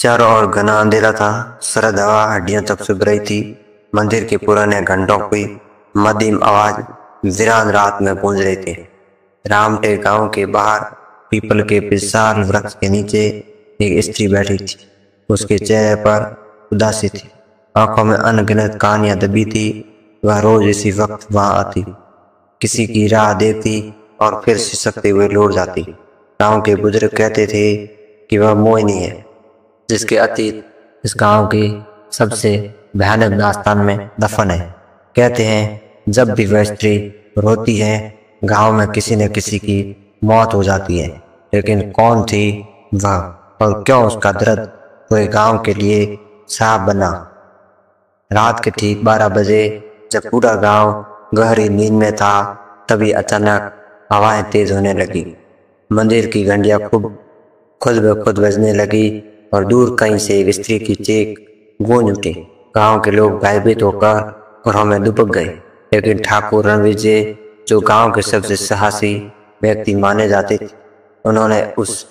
चारों ओर घना अंधेरा था। सर्द हवा हड्डियों तक चुभ रही थी। मंदिर के पुराने घंटों की मध्यम आवाज वीरान रात में गूंज रही थी। रामटेक गांव के बाहर पीपल के विशाल वृक्ष के नीचे एक स्त्री बैठी थी। उसके चेहरे पर उदासी थी, आंखों में अनगिनत कहानियां दबी थी। वह रोज इसी वक्त वहां आती, किसी की राह देखती और फिर सिसकते हुए लौट जाती। गांव के बुजुर्ग कहते थे कि वह मोहिनी है, जिसके अतीत इस गांव की सबसे भयानक दास्तान में दफन है। कहते हैं जब भी वह स्त्री रोती है, गांव में किसी न किसी की मौत हो जाती है। लेकिन कौन थी वह और क्यों उसका दर्द पूरे गांव के लिए साफ बना? रात के ठीक 12 बजे जब पूरा गांव गहरी नींद में था, तभी अचानक हवाएं तेज होने लगी। मंदिर की घंटियां खुद ब खुद बजने लगी और दूर कहीं से एक स्त्री की चीख गूंज उठी। गांव के लोग भयभीत होकर घरों में दुबक गए। लेकिन ठाकुर रणविजय, जो गांव के सबसे साहसी व्यक्ति माने जाते थे, उन्होंने उस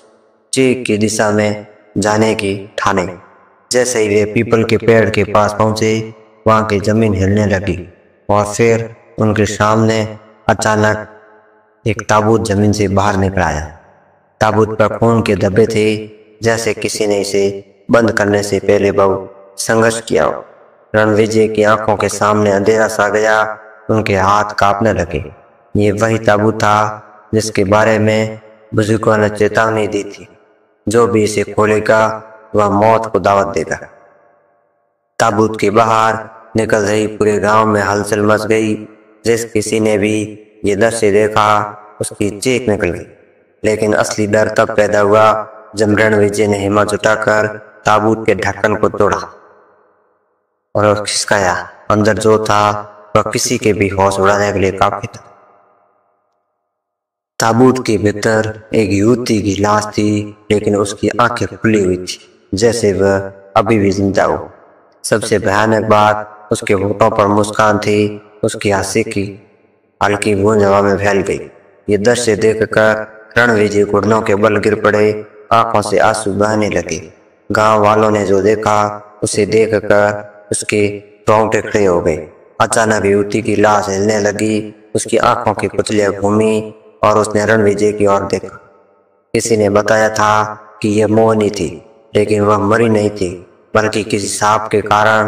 चीख की दिशा में जाने की ठानी। जैसे ही वे पीपल के पेड़ के पास पहुंचे, वहां की जमीन हिलने लगी और फिर उनके सामने अचानक एक ताबूत जमीन से बाहर निकल आया। ताबूत पर खून के धब्बे थे, जैसे किसी ने इसे बंद करने से पहले बहुत संघर्ष किया हो। रणविजय की आंखों के सामने अंधेरा सा गया, उनके हाथ कांपने लगे। ये वही ताबूत था जिसके बारे में बुजुर्गों ने चेतावनी दी थी, जो भी इसे खोलेगा वह मौत को दावत देगा। ताबूत के बाहर निकल रही पूरे गांव में हलचल मच गई। जिस किसी ने भी ये दृश्य देखा, उसकी चीख निकल गई। लेकिन असली डर तब पैदा हुआ जब रणविजय ने हिम्मत जुटाकर ताबूत के ढक्कन को तोड़ा और खिसकाया। अंदर जो था वह किसी के भी होश उड़ाने के लिए काफी था। ताबूत के भीतर एक युवती की लाश थी, लेकिन उसकी आंखें खुली हुई थी, जैसे वह अभी भी जिंदा हो। सबसे भयानक बात, उसके होठों पर मुस्कान थी। उसकी हंसी की हल्की गूंज हवा में फैल गई। ये दृश्य देखकर रणविजय घुटनों के बल गिर पड़े, आंखों से आंसू बहने लगे। गांव वालों ने जो देखा, उसे देखकर उसके रोंगटे खड़े हो गए। अचानक युवती की लाश हिलने लगी, उसकी आंखों की पुतलियां घूमी और उसने रणविजय की ओर देखा। किसी ने बताया था कि यह मोहिनी थी, लेकिन वह मरी नहीं थी, बल्कि किसी सांप के कारण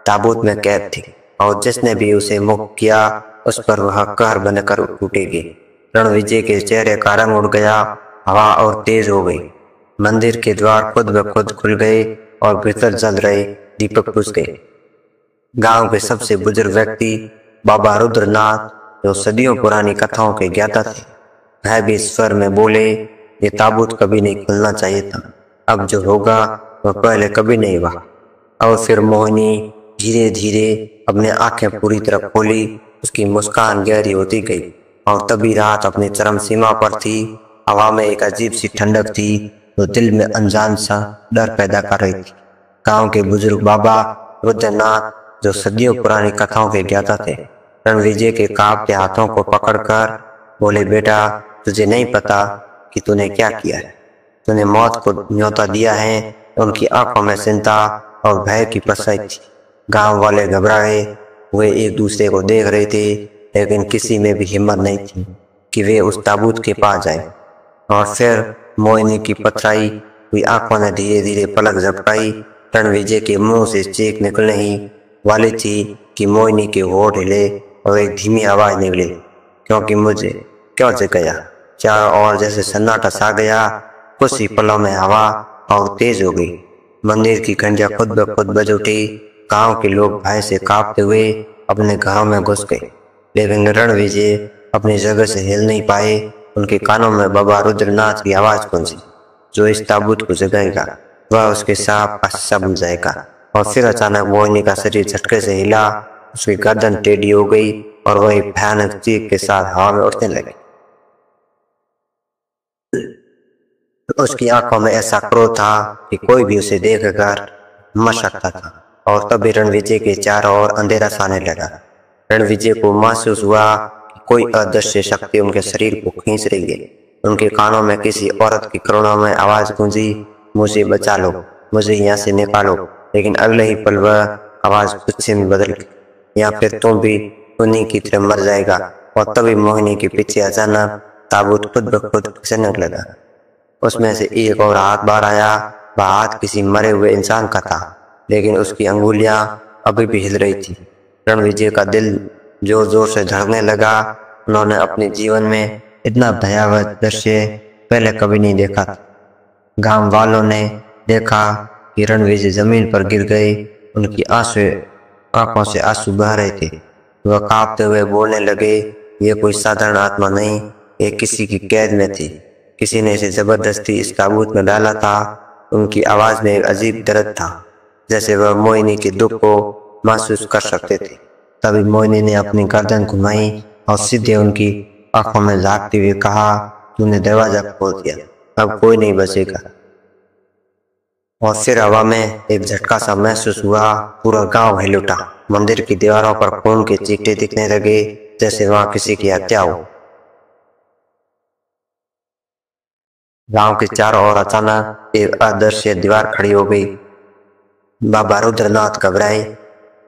ताबूत में कैद थी, और जिसने भी उसे मुक्त किया उस पर वह कहर बनकर टूटेगी। रणविजय के चेहरे का रंग उड़ गया, हवा और तेज हो गई। मंदिर के द्वार खुद ब खुद खुल गए और भीतर जल रहे दीपक बुझ गए। गांव के सबसे बुजुर्ग व्यक्ति बाबा रुद्रनाथ, जो सदियों पुरानी कथाओं के ज्ञाता थे, वह भी स्वर में बोले, ये ताबूत कभी नहीं खुलना चाहिए था। अब जो होगा वह पहले कभी नहीं हुआ। और फिर मोहिनी धीरे धीरे अपनी आंखें पूरी तरह खोली। उसकी मुस्कान गहरी होती गई और तभी रात अपनी चरम सीमा पर थी। हवा में एक अजीब सी ठंडक थी जो दिल में अनजान सा डर पैदा कर रही थी। गांव के बुजुर्ग बाबा रुद्रनाथ, जो सदियों पुरानी कथाओं के ज्ञाता थे, रणविजय के कांपते हाथों को पकड़कर बोले, बेटा, तुझे नहीं पता कि तूने क्या किया है। तूने मौत को न्योता दिया है। उनकी आंखों में चिंता और भय की परछाई थी। गांव वाले घबराए हुए एक दूसरे को देख रहे थे, लेकिन किसी में भी हिम्मत नहीं थी कि वे उस ताबूत के पास जाए। और फिर मोहिनी की पथराई हुई आंखों ने धीरे धीरे पलक झपकाई। रणविजय के मुंह से चीख निकलने ही वाली थी कि मोहिनी के होठ हिले और एक धीमी आवाज निकली, क्योंकि मुझे क्यों जगाया। चारों ओर जैसे सन्नाटा छा गया। कुछ ही पलों में हवा और तेज हो गई। मंदिर की घंटियां खुद ब खुद बज उठी। गांव के लोग भय से कांपते हुए अपने घरों में घुस गए, लेकिन रणविजय अपनी जगह से हिल नहीं पाए। उनके कानों में बाबा रुद्रनाथ की आवाज गूंजी, जो इस ताबूत को जगाएगा वह उसके सांप का हिस्सा बन जाएगा। और फिर अचानक मोहिनी का शरीर झटके से हिला, उसकी गर्दन टेढ़ी हो गई और वह भयानक चीख के साथ हवा में उड़ने लगी। उसकी आंखों में ऐसा क्रोध था कि कोई भी उसे देखकर मर सकता था। और तभी रणविजय के चारों ओर अंधेरा छाने लगा। रणविजय को महसूस हुआ कि कोई अदृश्य शक्ति उनके शरीर को खींच रही है। उनके कानों में किसी औरत की करुणामय आवाज गूंजी, मुझे बचा लो। मुझे यहाँ से निकालो। लेकिन अगले ही पल वह आवाज गुस्से में बदल गई, या फिर तुम भी उन्हीं की तरह मर जाएगा। और तभी मोहिनी के पीछे अचानक ताबूत खुद ब खुद खिसकने लगा। उसमें से एक और हाथ बाहर आया। वह हाथ किसी मरे हुए इंसान का था, लेकिन उसकी अंगुलियां अभी भी हिल रही थी। रणविजय का दिल जोर जोर से धड़कने लगा। उन्होंने अपने जीवन में इतना भयावह दृश्य पहले कभी नहीं देखा था। गांव वालों ने देखा कि रणविजय जमीन पर गिर गए। उनकी आंखों से आंसू बह रहे थे। वह कांपते हुए बोलने लगे, ये कोई साधारण आत्मा नहीं, ये किसी की कैद में थी। किसी ने इसे जबरदस्ती इस ताबूत में डाला था। उनकी आवाज में एक अजीब दर्द था, जैसे वह मोहिनी के दुख को महसूस कर सकते थे। तभी मोहिनी ने अपनी गर्दन घुमाई और सीधे उनकी आंखों में झांकते हुए कहा, तूने दरवाजा खोल दिया, अब कोई नहीं बचेगा। और फिर हवा में एक झटका सा महसूस हुआ। पूरा गांव हिल उठा। मंदिर की दीवारों पर खून के चीटे दिखने लगे, जैसे वहां किसी की हत्या हो। गांव के चारों ओर अचानक एक अदृश्य दीवार खड़ी हो गई। बाबा रुद्रनाथ घबराए,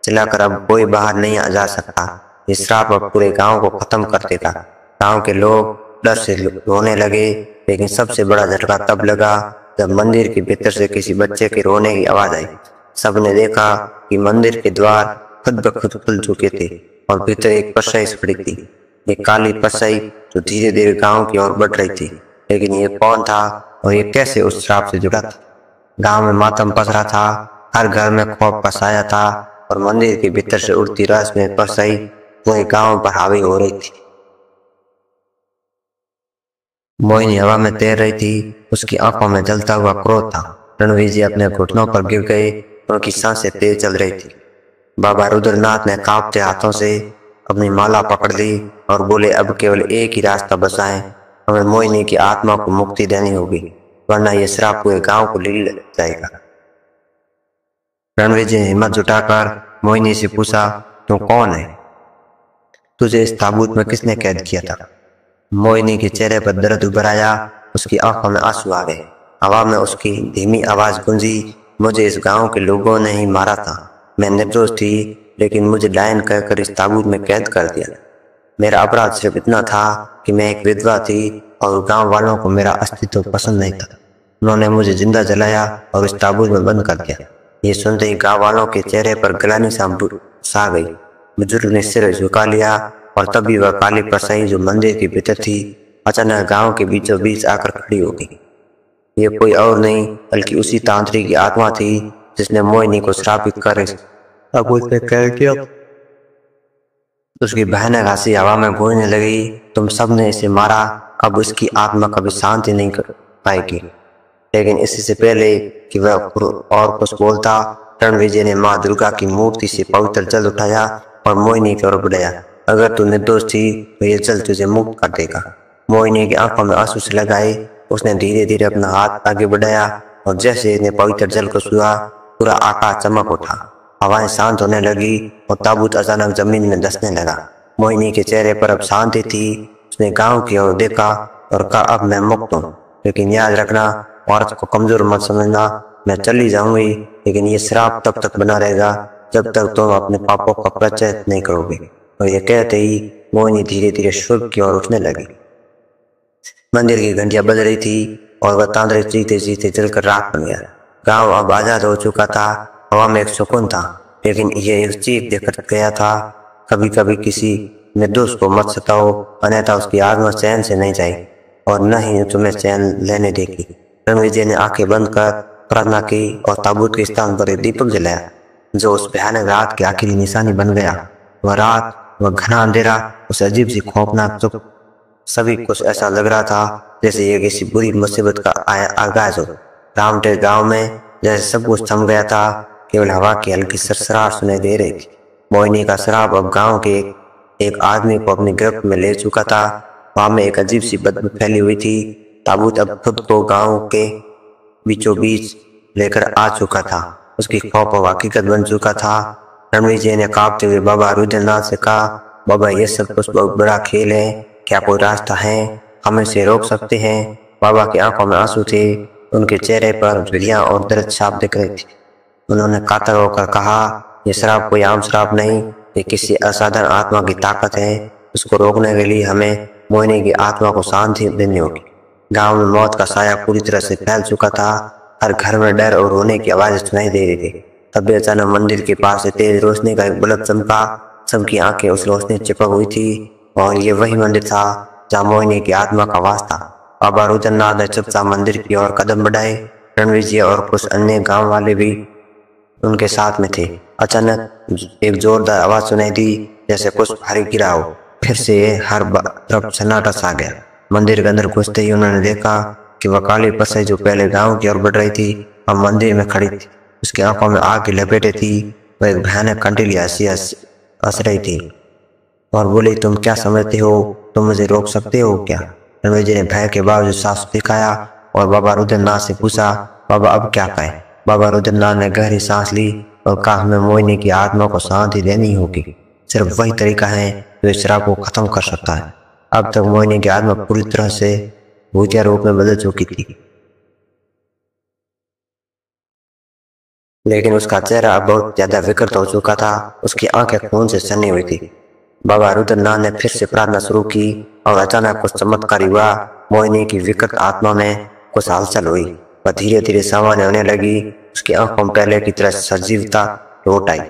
चिल्लाकर अब कोई बाहर नहीं आ जा सकता। इस श्राप अब पूरे गांव को खत्म कर देगा। गांव के लोग डर से रोने लगे, लेकिन सबसे बड़ा झटका तब लगा जब मंदिर के भीतर से किसी बच्चे के रोने की आवाज आई। सबने देखा कि मंदिर के द्वार खुद ब खुद खुल चुके थे और भीतर एक परछाई खड़ी थी। एक काली परछाई जो धीरे धीरे गांव की ओर बढ़ रही थी। लेकिन ये कौन था और ये कैसे उस श्राप से जुड़ा था? गांव में मातम पसरा था। हर घर में खौफ का साया था और मंदिर के भीतर से उड़ती रहस्यमय परछाई पूरे गांव पर हावी हो रही थी। मोहिनी हवा में तैर रही थी। उसकी आंखों में जलता हुआ क्रोध था। रणविजय अपने घुटनों पर गिर गए। उनकी सांसें तेज चल रही थी। बाबा रुद्रनाथ ने कांपते हाथों से अपनी माला पकड़ ली और बोले, अब केवल एक ही रास्ता बचा है, हमें मोहिनी की आत्मा को मुक्ति देनी होगी, वरना यह श्राप पूरे गांव को ले जाएगा। रणविजय ने हिम्मत जुटाकर मोहिनी से पूछा, तू कौन है? तुझे इस ताबूत में किसने कैद किया था? मोहिनी के चेहरे पर दर्द उभर आया। उसकी आंखों में आंसू आ गए। हवा में उसकी धीमी आवाज गूंजी, मुझे इस गांव के लोगों ने ही मारा था। मैं निर्दोष थी, लेकिन मुझे डायन कहकर इस ताबूत में कैद कर दिया। मेरा अपराध सिर्फ इतना था कि मैं एक विधवा थी और गांव वालों को मेरा अस्तित्व पसंद नहीं था। उन्होंने मुझे जिंदा जलाया और इस ताबूत में बंद कर दिया। ये सुनते ही गांव वालों के चेहरे पर ग्लानि सा गई। बुजुर्ग ने सिर झुका लिया और तभी वह काली परछाई जो मंदिर के भीतर थी अचानक गांव के बीचों बीच आकर खड़ी हो गई। ये कोई और नहीं बल्कि उसी तांत्रिक की आत्मा थी जिसने मोहिनी को श्रापित कर ताबूत में कैद किया। उसकी भयानक हंसी हवा में गूंजने लगी, तुम सबने इसे मारा, अब उसकी आत्मा कभी शांति नहीं कर पाएगी। लेकिन इससे पहले कि वह और कुछ बोलता, रणविजय ने माँ दुर्गा की मूर्ति से पवित्र जल उठाया और मोहिनी की ओर बढ़ाया। अगर तू निर्दोष थी तो ये जल तुझे मुक्त कर देगा। मोहिनी की आंखों में आंसू से लगाए उसने धीरे धीरे अपना हाथ आगे बढ़ाया और जैसे इसने पवित्र जल को छुआ पूरा आकाश चमक उठा। हवाएं शांत होने लगी और ताबूत अचानक जमीन में धंसने लगा। मोहिनी के चेहरे पर अब शांति थी। उसने गांव की ओर देखा और कहा, अब मैं मुक्त हूँ, लेकिन याद रखना औरत को कमजोर मत समझना। मैं चली जाऊंगी, लेकिन ये श्राप तब तक बना रहेगा जब तक तुम अपने पापों का परिचय नहीं करोगे। और ये कहते ही मोहिनी धीरे धीरे स्वर्ग की ओर उठने लगी। मंदिर की घंटियां बज रही थी और वह तांत्रिक चीखते चीखते जलकर राख बन गया। गांव अब आजाद हो चुका था। हवा में एक सुकून था, लेकिन यह एक चीख देकर गया था, कभी कभी किसी निर्दोष को मत सताओ, अन्यथा उसकी आत्मा चैन से नहीं जाएगी और न ही तुम्हें चैन लेने देगी। रणविजय ने आंखें बंद कर प्रार्थना की और ताबूत के स्थान पर एक दीपक जलाया, जो उस भयानक रात की आखिरी निशानी बन गया। वह रात, वह घना अंधेरा, उस अजीब सी खौफनाक चुप, सभी कुछ ऐसा लग रहा था जैसे ये किसी बुरी मुसीबत का आगाज हो। रामटेक गांव में जैसे सब कुछ थम गया था, केवल हवा की हल्की सरसराहट सुनाई दे रही थी। मोहिनी का श्राप अब गांव के एक आदमी को अपनी गिरफ्त में ले चुका था। वहां में एक अजीब सी बदबू फैली हुई थी। ताबूत अब खुद को गांव के बीचों बीच लेकर आ चुका था। उसकी खौफ अब हकीकत बन चुका था। रणविजय ने कांपते हुए बाबा रुद्रनाथ से कहा, बाबा ये सब कुछ बहुत बड़ा खेल है, क्या कोई रास्ता है, हम इसे रोक सकते हैं? बाबा की आंखों में आंसू थे। उनके चेहरे पर झुर्रियां और दर्द साफ दिख रही थी। उन्होंने कातर होकर कहा, यह शराब कोई आम शराब नहीं, ये किसी असाधारण आत्मा की ताकत है। उसको रोकने के लिए हमें मोहिनी की आत्मा को शांति देनी होगी। गांव में मौत का साया पूरी तरह से फैल चुका था। हर घर में डर और रोने की आवाज सुनाई दे रही थी। तभी अचानक मंदिर के पास से तेज रोशनी का एक बल्ब चमका। सबकी आंखें उस रोशनी चिपक हुई थी और ये वही मंदिर था जहाँ मोहिनी की आत्मा का वास था। बाबा रुद्रनाथ ने चुपचाप मंदिर की ओर कदम बढ़ाए। रणवीर जी और कुछ अन्य गांव वाले भी उनके साथ में थे। अचानक एक जोरदार आवाज सुनाई दी, जैसे कुछ भारी गिरा हो। फिर से हर तरफ सन्नाटा छा गया। मंदिर के अंदर घुसते ही उन्होंने देखा कि वह काली पसई जो पहले गांव की ओर बढ़ रही थी अब मंदिर में खड़ी थी। उसकी आंखों में आग की लपेटें थी। वह एक भयानक कंटीली हंसी हंस रही थी और बोली, तुम क्या समझते हो, तुम मुझे रोक सकते हो क्या? रणवीर जी ने भय के बावजूद साहस दिखाया और बाबा रुद्रनाथ से पूछा, बाबा अब क्या कहें? बाबा रुद्रनाथ ने गहरी सांस ली और कहा, हमें मोहिनी की आत्मा को शांति देनी होगी। सिर्फ वही तरीका है जो इस शराब को खत्म कर सकता है। अब तक मोहिनी की आत्मा पूरी तरह से भूतिया रूप में बदल चुकी थी, लेकिन उसका चेहरा अब बहुत ज्यादा विकृत हो चुका था। उसकी आंखें खून से सनी हुई थी। बाबा रुद्रनाथ ने फिर से प्रार्थना शुरू की और अचानक कुछ चमत्कार हुआ। मोहिनी की विकृत आत्मा में कुछ हलचल हुई। वह धीरे धीरे सामान्य होने लगी। उसकी आंखों में पहले की तरह सजीवता लौट आई।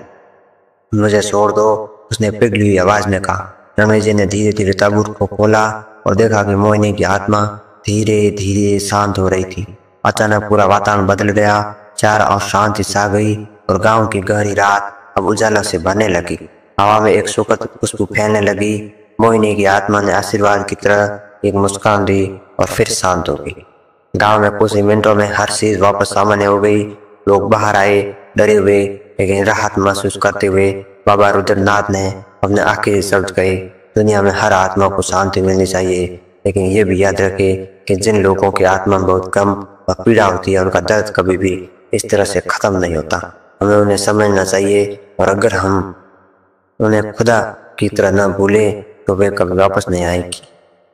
मुझे छोड़ दो, उसने पिघली हुई आवाज में कहा। रणवीर जी ने धीरे धीरे ताबूत को खोला और देखा कि मोहिनी की आत्मा धीरे धीरे शांत हो रही थी। अचानक पूरा वातावरण बदल गया। चारों ओर शांति छा गई और गांव की गहरी रात अब उजाला से भरने लगी। हवा में एक सुखद खुशबू फैलने लगी। मोहिनी की आत्मा ने आशीर्वाद की तरह एक मुस्कान दी और फिर शांत हो गई। गांव में कुछ ही मिनटों में हर चीज वापस सामान्य हो गई। लोग बाहर आए डरे हुए, लेकिन राहत महसूस करते हुए। बाबा रुद्रनाथ ने अपने आखिरी शब्द कहे, दुनिया में हर आत्मा को शांति मिलनी चाहिए, लेकिन ये भी याद रखे कि जिन लोगों की आत्मा में बहुत कम व पीड़ा होती है उनका दर्द कभी भी इस तरह से खत्म नहीं होता। हमें उन्हें समझना चाहिए और अगर हम उन्हें खुदा की तरह न भूले तो वे कभी वापस नहीं आएंगी।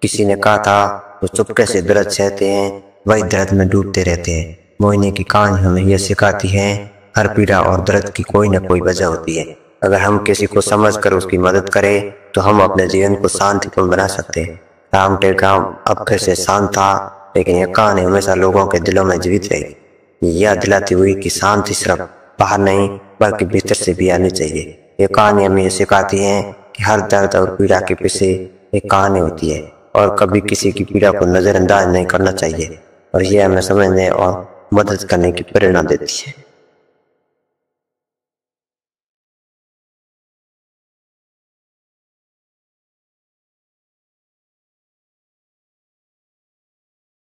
किसी ने कहा था, वो चुपके से दर्द सहते हैं वही दर्द में डूबते रहते हैं। मोहिनी की कहानी हमें यह सिखाती है, हर पीड़ा और दर्द की कोई न कोई वजह होती है। अगर हम किसी को समझकर उसकी मदद करें तो हम अपने जीवन को शांतिपूर्ण बना सकते हैं। रामटेक गांव अब फिर से शांत था, लेकिन यह कहानी हमेशा लोगों के दिलों में जीवित रही। यह दिलाती हुई कि शांति सिर्फ बाहर नहीं बल्कि भीतर से भी आनी चाहिए। ये कहानी हमें ये सिखाती है कि हर दर्द और पीड़ा के पीछे एक कहानी होती है और कभी किसी की पीड़ा को नजरअंदाज नहीं करना चाहिए और यह हमें समझने और मदद करने की प्रेरणा देती है।